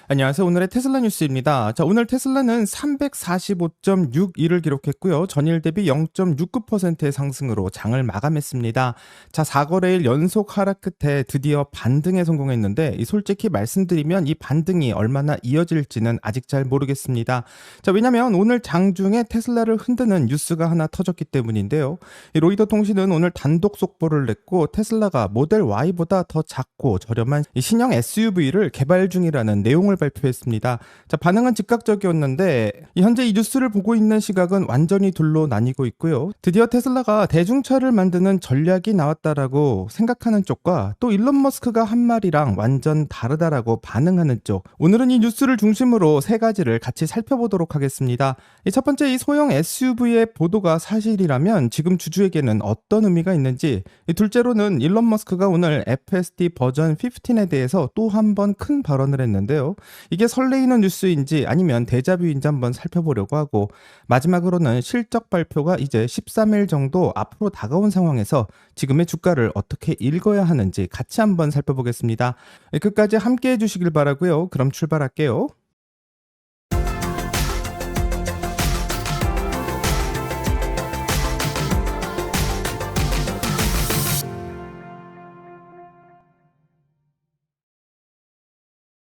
안녕하세요. 오늘의 테슬라 뉴스입니다. 자, 오늘 테슬라는 345.61을 기록했고요. 전일 대비 0.69%의 상승으로 장을 마감했습니다. 자, 4거래일 연속 하락 끝에 드디어 반등에 성공했는데 솔직히 말씀드리면 이 반등이 얼마나 이어질지는 아직 잘 모르겠습니다. 자, 왜냐면 오늘 장중에 테슬라를 흔드는 뉴스가 하나 터졌기 때문인데요. 이 로이터 통신은 오늘 단독 속보를 냈고 테슬라가 모델 Y보다 더 작고 저렴한 이 신형 SUV를 개발 중이라는 내용을 발표했습니다. 자, 반응은 즉각적이었는데 현재 이 뉴스를 보고 있는 시각은 완전히 둘로 나뉘고 있고요. 드디어 테슬라가 대중차를 만드는 전략이 나왔다라고 생각하는 쪽과 또 일론 머스크가 한 말이랑 완전 다르다라고 반응하는 쪽. 오늘은 이 뉴스를 중심으로 세 가지를 같이 살펴보도록 하겠습니다. 첫 번째, 이 소형 SUV의 보도가 사실이라면 지금 주주에게는 어떤 의미가 있는지, 둘째로는 일론 머스크가 오늘 FSD 버전 15에 대해서 또 한 번 큰 발언을 했는데요. 이게 설레이는 뉴스인지 아니면 데자뷰인지 한번 살펴보려고 하고, 마지막으로는 실적 발표가 이제 13일 정도 앞으로 다가온 상황에서 지금의 주가를 어떻게 읽어야 하는지 같이 한번 살펴보겠습니다. 끝까지 함께 해주시길 바라고요. 그럼 출발할게요.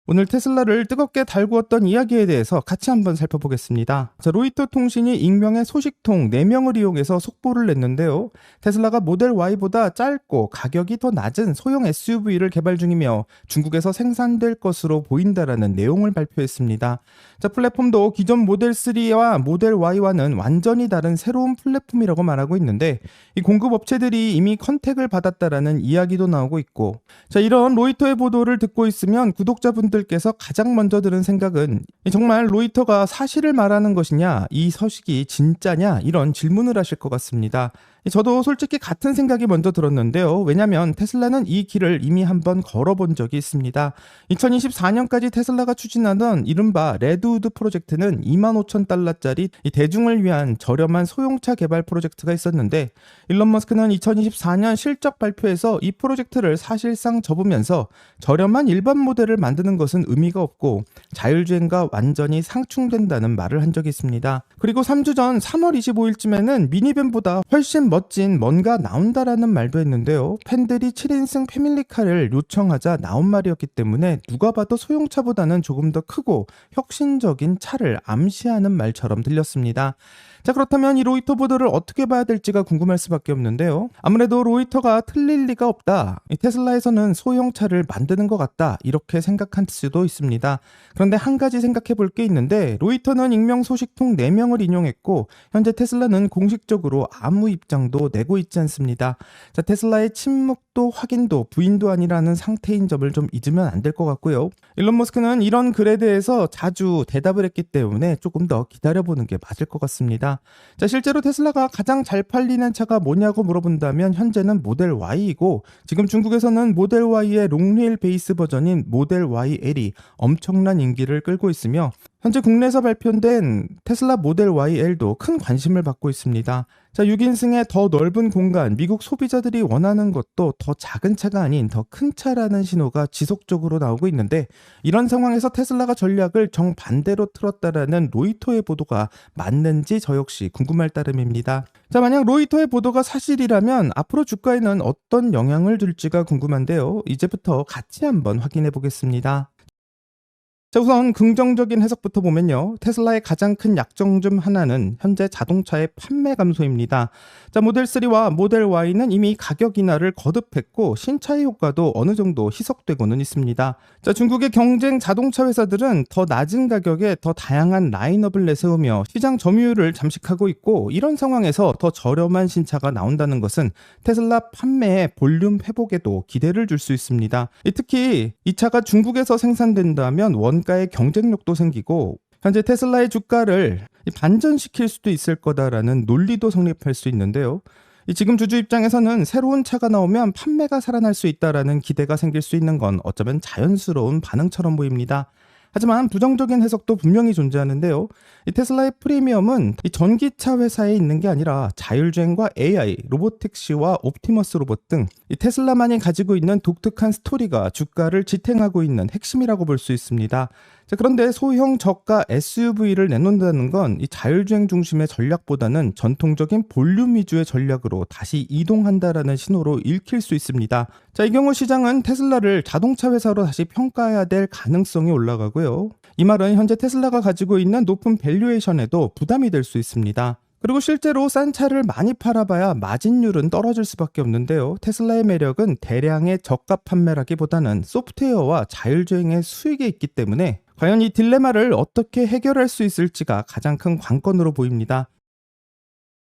오늘 테슬라를 뜨겁게 달구었던 이야기에 대해서 같이 한번 살펴보겠습니다. 자, 로이터 통신이 익명의 소식통 4명을 이용해서 속보를 냈는데요. 테슬라가 모델 Y보다 짧고 가격이 더 낮은 소형 SUV를 개발 중이며 중국에서 생산될 것으로 보인다라는 내용을 발표했습니다. 자, 플랫폼도 기존 모델 3와 모델 Y와는 완전히 다른 새로운 플랫폼이라고 말하고 있는데, 이 공급 업체들이 이미 컨택을 받았다라는 이야기도 나오고 있고, 자, 이런 로이터의 보도를 듣고 있으면 구독자분들께서 가장 먼저 들은 생각은 정말 로이터가 사실을 말하는 것이냐, 이 소식이 진짜냐, 이런 질문을 하실 것 같습니다. 저도 솔직히 같은 생각이 먼저 들었는데요. 왜냐면 테슬라는 이 길을 이미 한번 걸어본 적이 있습니다. 2024년까지 테슬라가 추진하던 이른바 레드우드 프로젝트는 25,000달러짜리 대중을 위한 저렴한 소형차 개발 프로젝트가 있었는데, 일론 머스크는 2024년 실적 발표에서 이 프로젝트를 사실상 접으면서 저렴한 일반 모델을 만드는 것은 의미가 없고 자율주행과 완전히 상충된다는 말을 한 적이 있습니다. 그리고 3주 전 3월 25일쯤에는 미니밴보다 훨씬 멋진 뭔가 나온다라는 말도 했는데요. 팬들이 7인승 패밀리카를 요청하자 나온 말이었기 때문에 누가 봐도 소형차보다는 조금 더 크고 혁신적인 차를 암시하는 말처럼 들렸습니다. 자, 그렇다면 이 로이터 보도를 어떻게 봐야 될지가 궁금할 수밖에 없는데요. 아무래도 로이터가 틀릴 리가 없다, 테슬라에서는 소형차를 만드는 것 같다, 이렇게 생각할 수도 있습니다. 그런데 한 가지 생각해 볼 게 있는데, 로이터는 익명 소식통 4명을 인용했고 현재 테슬라는 공식적으로 아무 입장도 내고 있지 않습니다. 자, 테슬라의 침묵도 확인도 부인도 아니라는 상태인 점을 좀 잊으면 안 될 것 같고요. 일론 머스크는 이런 글에 대해서 자주 대답을 했기 때문에 조금 더 기다려보는 게 맞을 것 같습니다. 자, 실제로 테슬라가 가장 잘 팔리는 차가 뭐냐고 물어본다면 현재는 모델 Y이고, 지금 중국에서는 모델 Y의 롱레일 베이스 버전인 모델 YL이 엄청난 인기를 끌고 있으며, 현재 국내에서 발표된 테슬라 모델 YL도 큰 관심을 받고 있습니다. 자, 6인승의 더 넓은 공간, 미국 소비자들이 원하는 것도 더 작은 차가 아닌 더 큰 차라는 신호가 지속적으로 나오고 있는데, 이런 상황에서 테슬라가 전략을 정반대로 틀었다라는 로이터의 보도가 맞는지 저 역시 궁금할 따름입니다. 자, 만약 로이터의 보도가 사실이라면 앞으로 주가에는 어떤 영향을 줄지가 궁금한데요. 이제부터 같이 한번 확인해 보겠습니다. 자, 우선 긍정적인 해석부터 보면요. 테슬라의 가장 큰 약점 중 하나는 현재 자동차의 판매 감소입니다. 자, 모델 3와 모델 Y는 이미 가격 인하를 거듭했고 신차의 효과도 어느 정도 희석되고는 있습니다. 자, 중국의 경쟁 자동차 회사들은 더 낮은 가격에 더 다양한 라인업을 내세우며 시장 점유율을 잠식하고 있고, 이런 상황에서 더 저렴한 신차가 나온다는 것은 테슬라 판매의 볼륨 회복에도 기대를 줄 수 있습니다. 특히 이 차가 중국에서 생산된다면 원가의 경쟁력도 생기고 현재 테슬라의 주가를 반전시킬 수도 있을 거다라는 논리도 성립할 수 있는데요. 지금 주주 입장에서는 새로운 차가 나오면 판매가 살아날 수 있다라는 기대가 생길 수 있는 건 어쩌면 자연스러운 반응처럼 보입니다. 하지만 부정적인 해석도 분명히 존재하는데요. 이 테슬라의 프리미엄은 이 전기차 회사에 있는 게 아니라 자율주행과 AI, 로보택시와 옵티머스 로봇 등 이 테슬라만이 가지고 있는 독특한 스토리가 주가를 지탱하고 있는 핵심이라고 볼 수 있습니다. 자, 그런데 소형 저가 SUV를 내놓는다는 건 이 자율주행 중심의 전략보다는 전통적인 볼륨 위주의 전략으로 다시 이동한다라는 신호로 읽힐 수 있습니다. 자, 이 경우 시장은 테슬라를 자동차 회사로 다시 평가해야 될 가능성이 올라가고요. 이 말은 현재 테슬라가 가지고 있는 높은 밸류에이션에도 부담이 될 수 있습니다. 그리고 실제로 싼 차를 많이 팔아봐야 마진율은 떨어질 수밖에 없는데요. 테슬라의 매력은 대량의 저가 판매라기보다는 소프트웨어와 자율주행의 수익에 있기 때문에 과연 이 딜레마를 어떻게 해결할 수 있을지가 가장 큰 관건으로 보입니다.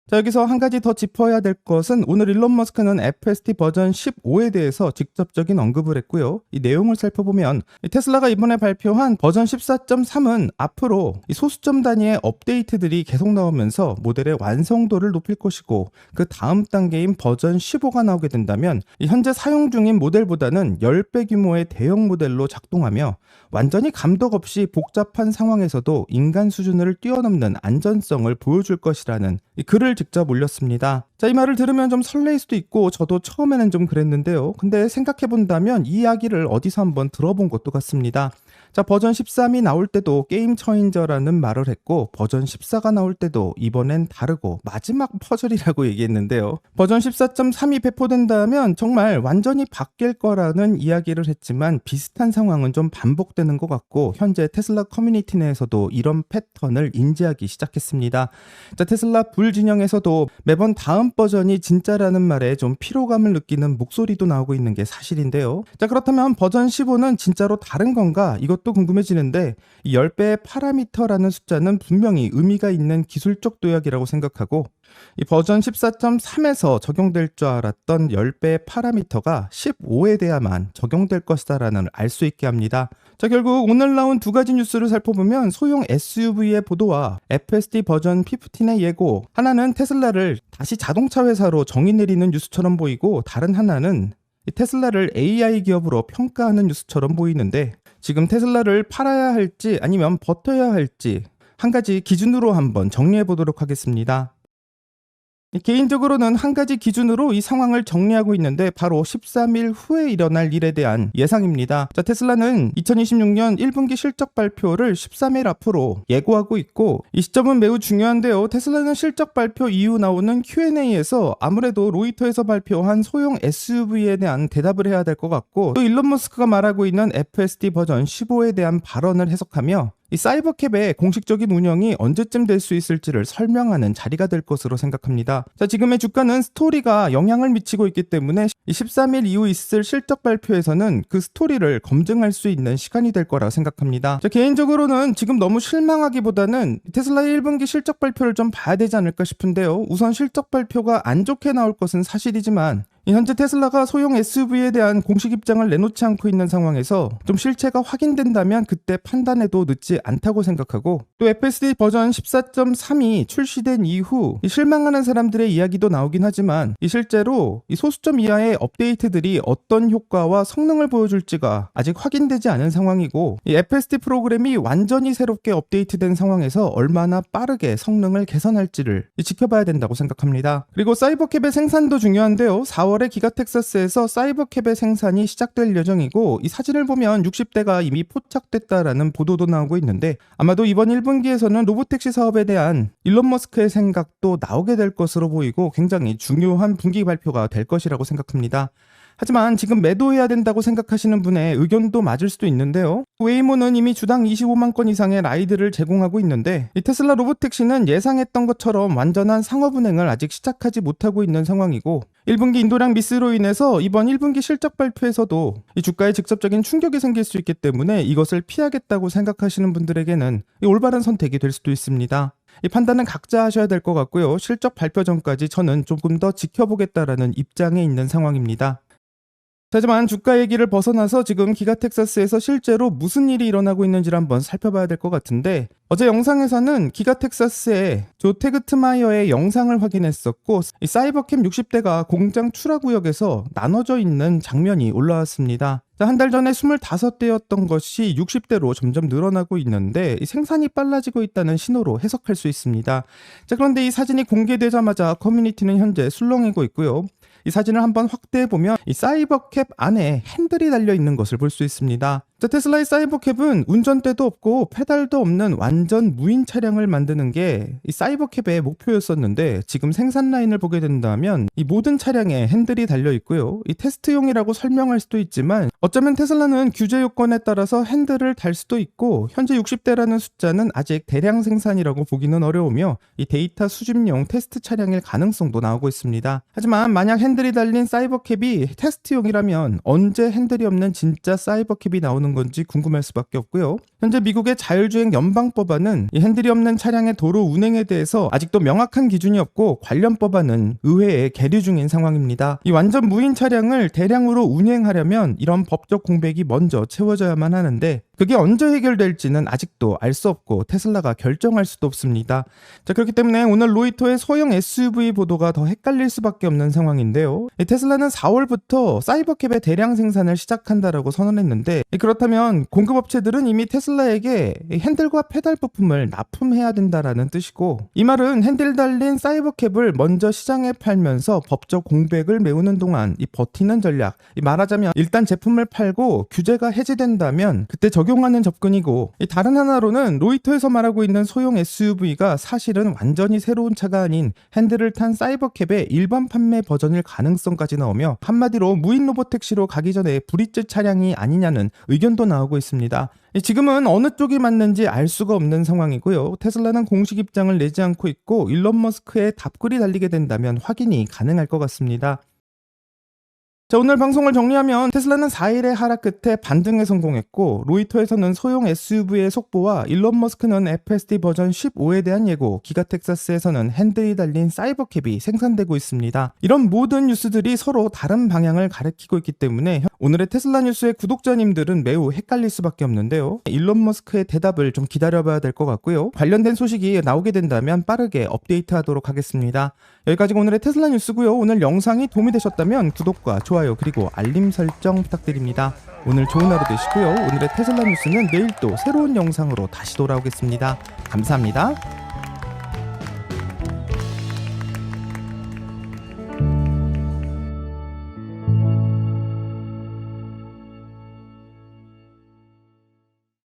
자, 여기서 한 가지 더 짚어야 될 것은 오늘 일론 머스크는 FSD 버전 15에 대해서 직접적인 언급을 했고요. 이 내용을 살펴보면 테슬라가 이번에 발표한 버전 14.3은 앞으로 이 소수점 단위의 업데이트들이 계속 나오면서 모델의 완성도를 높일 것이고, 그 다음 단계인 버전 15가 나오게 된다면 현재 사용 중인 모델보다는 10배 규모의 대형 모델로 작동하며 완전히 감독 없이 복잡한 상황에서도 인간 수준을 뛰어넘는 안전성을 보여줄 것이라는 이 글을 직접 올렸습니다. 자, 이 말을 들으면 좀 설레일 수도 있고 저도 처음에는 좀 그랬는데요. 근데 생각해본다면 이 이야기를 어디서 한번 들어본 것도 같습니다. 자, 버전 13이 나올 때도 게임 체인저라는 말을 했고, 버전 14가 나올 때도 이번엔 다르고 마지막 퍼즐이라고 얘기했는데요. 버전 14.3이 배포된다면 정말 완전히 바뀔 거라는 이야기를 했지만 비슷한 상황은 좀 반복되는 것 같고, 현재 테슬라 커뮤니티 내에서도 이런 패턴을 인지하기 시작했습니다. 자, 테슬라 불진영에서도 매번 다음 버전이 진짜라는 말에 좀 피로감을 느끼는 목소리도 나오고 있는 게 사실인데요. 자, 그렇다면 버전 15는 진짜로 다른 건가? 이것도 궁금해지는데, 이 10배의 파라미터라는 숫자는 분명히 의미가 있는 기술적 도약이라고 생각하고, 이 버전 14.3에서 적용될 줄 알았던 10배의 파라미터가 15에 대야만 적용될 것이다라는 알 수 있게 합니다. 자, 결국 오늘 나온 두 가지 뉴스를 살펴보면 소형 SUV의 보도와 FSD 버전 15의 예고, 하나는 테슬라를 다시 자동차 회사로 정의 내리는 뉴스처럼 보이고, 다른 하나는 테슬라를 AI 기업으로 평가하는 뉴스처럼 보이는데, 지금 테슬라를 팔아야 할지 아니면 버텨야 할지 한 가지 기준으로 한번 정리해 보도록 하겠습니다. 개인적으로는 한 가지 기준으로 이 상황을 정리하고 있는데, 바로 13일 후에 일어날 일에 대한 예상입니다. 자, 테슬라는 2026년 1분기 실적 발표를 13일 앞으로 예고하고 있고, 이 시점은 매우 중요한데요. 테슬라는 실적 발표 이후 나오는 Q&A에서 아무래도 로이터에서 발표한 소형 SUV에 대한 대답을 해야 될 것 같고, 또 일론 머스크가 말하고 있는 FSD 버전 15에 대한 발언을 해석하며 이 사이버캡의 공식적인 운영이 언제쯤 될 수 있을지를 설명하는 자리가 될 것으로 생각합니다. 자, 지금의 주가는 스토리가 영향을 미치고 있기 때문에 이 13일 이후 있을 실적 발표에서는 그 스토리를 검증할 수 있는 시간이 될 거라 생각합니다. 자, 개인적으로는 지금 너무 실망하기보다는 테슬라의 1분기 실적 발표를 좀 봐야 되지 않을까 싶은데요. 우선 실적 발표가 안 좋게 나올 것은 사실이지만, 현재 테슬라가 소형 SUV에 대한 공식 입장을 내놓지 않고 있는 상황에서 좀 실체가 확인된다면 그때 판단해도 늦지 않다고 생각하고, 또 FSD 버전 14.3이 출시된 이후 실망하는 사람들의 이야기도 나오긴 하지만, 실제로 소수점 이하의 업데이트들이 어떤 효과와 성능을 보여줄지가 아직 확인되지 않은 상황이고, FSD 프로그램이 완전히 새롭게 업데이트된 상황에서 얼마나 빠르게 성능을 개선할지를 지켜봐야 된다고 생각합니다. 그리고 사이버캡의 생산도 중요한데요. 4월에 기가텍사스에서 사이버캡의 생산이 시작될 예정이고, 이 사진을 보면 60대가 이미 포착됐다라는 보도도 나오고 있는데, 아마도 이번 1분기에서는 로보택시 사업에 대한 일론 머스크의 생각도 나오게 될 것으로 보이고, 굉장히 중요한 분기 발표가 될 것이라고 생각합니다. 하지만 지금 매도해야 된다고 생각하시는 분의 의견도 맞을 수도 있는데요. 웨이모는 이미 주당 25만 건 이상의 라이드를 제공하고 있는데, 이 테슬라 로보택시는 예상했던 것처럼 완전한 상업 운행을 아직 시작하지 못하고 있는 상황이고, 1분기 인도량 미스로 인해서 이번 1분기 실적 발표에서도 이 주가에 직접적인 충격이 생길 수 있기 때문에 이것을 피하겠다고 생각하시는 분들에게는 올바른 선택이 될 수도 있습니다. 이 판단은 각자 하셔야 될 것 같고요. 실적 발표 전까지 저는 조금 더 지켜보겠다라는 입장에 있는 상황입니다. 하지만 주가 얘기를 벗어나서 지금 기가텍사스에서 실제로 무슨 일이 일어나고 있는지를 한번 살펴봐야 될 것 같은데, 어제 영상에서는 기가텍사스의 조 테그트마이어의 영상을 확인했었고, 이 사이버캠 60대가 공장 출하구역에서 나눠져 있는 장면이 올라왔습니다. 한 달 전에 25대였던 것이 60대로 점점 늘어나고 있는데, 이 생산이 빨라지고 있다는 신호로 해석할 수 있습니다. 자, 그런데 이 사진이 공개되자마자 커뮤니티는 현재 술렁이고 있고요. 이 사진을 한번 확대해보면 이 사이버캡 안에 핸들이 달려있는 것을 볼 수 있습니다. 자, 테슬라의 사이버캡은 운전대도 없고 페달도 없는 완전 무인 차량을 만드는 게 이 사이버캡의 목표였었는데, 지금 생산 라인을 보게 된다면 이 모든 차량에 핸들이 달려 있고요. 이 테스트용이라고 설명할 수도 있지만 어쩌면 테슬라는 규제 요건에 따라서 핸들을 달 수도 있고, 현재 60대라는 숫자는 아직 대량 생산이라고 보기는 어려우며 이 데이터 수집용 테스트 차량일 가능성도 나오고 있습니다. 하지만 만약 핸들이 달린 사이버캡이 테스트용이라면 언제 핸들이 없는 진짜 사이버캡이 나오는 건지 궁금할 수밖에 없고요. 현재 미국의 자율주행 연방법안은 이 핸들이 없는 차량의 도로 운행에 대해서 아직도 명확한 기준이 없고, 관련 법안은 의회에 계류 중인 상황입니다. 이 완전 무인 차량을 대량으로 운행하려면 이런 법적 공백이 먼저 채워져야만 하는데, 그게 언제 해결될지는 아직도 알 수 없고 테슬라가 결정할 수도 없습니다. 자, 그렇기 때문에 오늘 로이터의 소형 SUV 보도가 더 헷갈릴 수밖에 없는 상황인데요. 테슬라는 4월부터 사이버캡의 대량 생산을 시작한다라고 선언했는데, 그렇다면 공급업체들은 이미 테슬라에게 핸들과 페달 부품을 납품해야 된다라는 뜻이고, 이 말은 핸들 달린 사이버캡을 먼저 시장에 팔면서 법적 공백을 메우는 동안 이 버티는 전략, 말하자면 일단 제품을 팔고 규제가 해제된다면 그때 적용하는 접근이고, 다른 하나로는 로이터에서 말하고 있는 소형 SUV가 사실은 완전히 새로운 차가 아닌 핸들을 탄 사이버캡의 일반 판매 버전일 가능성까지 나오며, 한마디로 무인 로봇택시로 가기 전에 브릿지 차량이 아니냐는 의견도 나오고 있습니다. 지금은 어느 쪽이 맞는지 알 수가 없는 상황이고요. 테슬라는 공식 입장을 내지 않고 있고, 일론 머스크의 답글이 달리게 된다면 확인이 가능할 것 같습니다. 자, 오늘 방송을 정리하면 테슬라는 4일의 하락 끝에 반등에 성공했고, 로이터에서는 소형 SUV의 속보와 일론 머스크는 FSD 버전 15에 대한 예고, 기가텍사스에서는 핸들이 달린 사이버캡이 생산되고 있습니다. 이런 모든 뉴스들이 서로 다른 방향을 가리키고 있기 때문에 오늘의 테슬라 뉴스의 구독자님들은 매우 헷갈릴 수밖에 없는데요. 일론 머스크의 대답을 좀 기다려봐야 될 것 같고요. 관련된 소식이 나오게 된다면 빠르게 업데이트하도록 하겠습니다. 여기까지가 오늘의 테슬라 뉴스고요. 오늘 영상이 도움이 되셨다면 구독과 좋아요 그리고 알림 설정 부탁드립니다. 오늘 좋은 하루 되시고요. 오늘의 테슬라 뉴스는 내일 또 새로운 영상으로 다시 돌아오겠습니다. 감사합니다.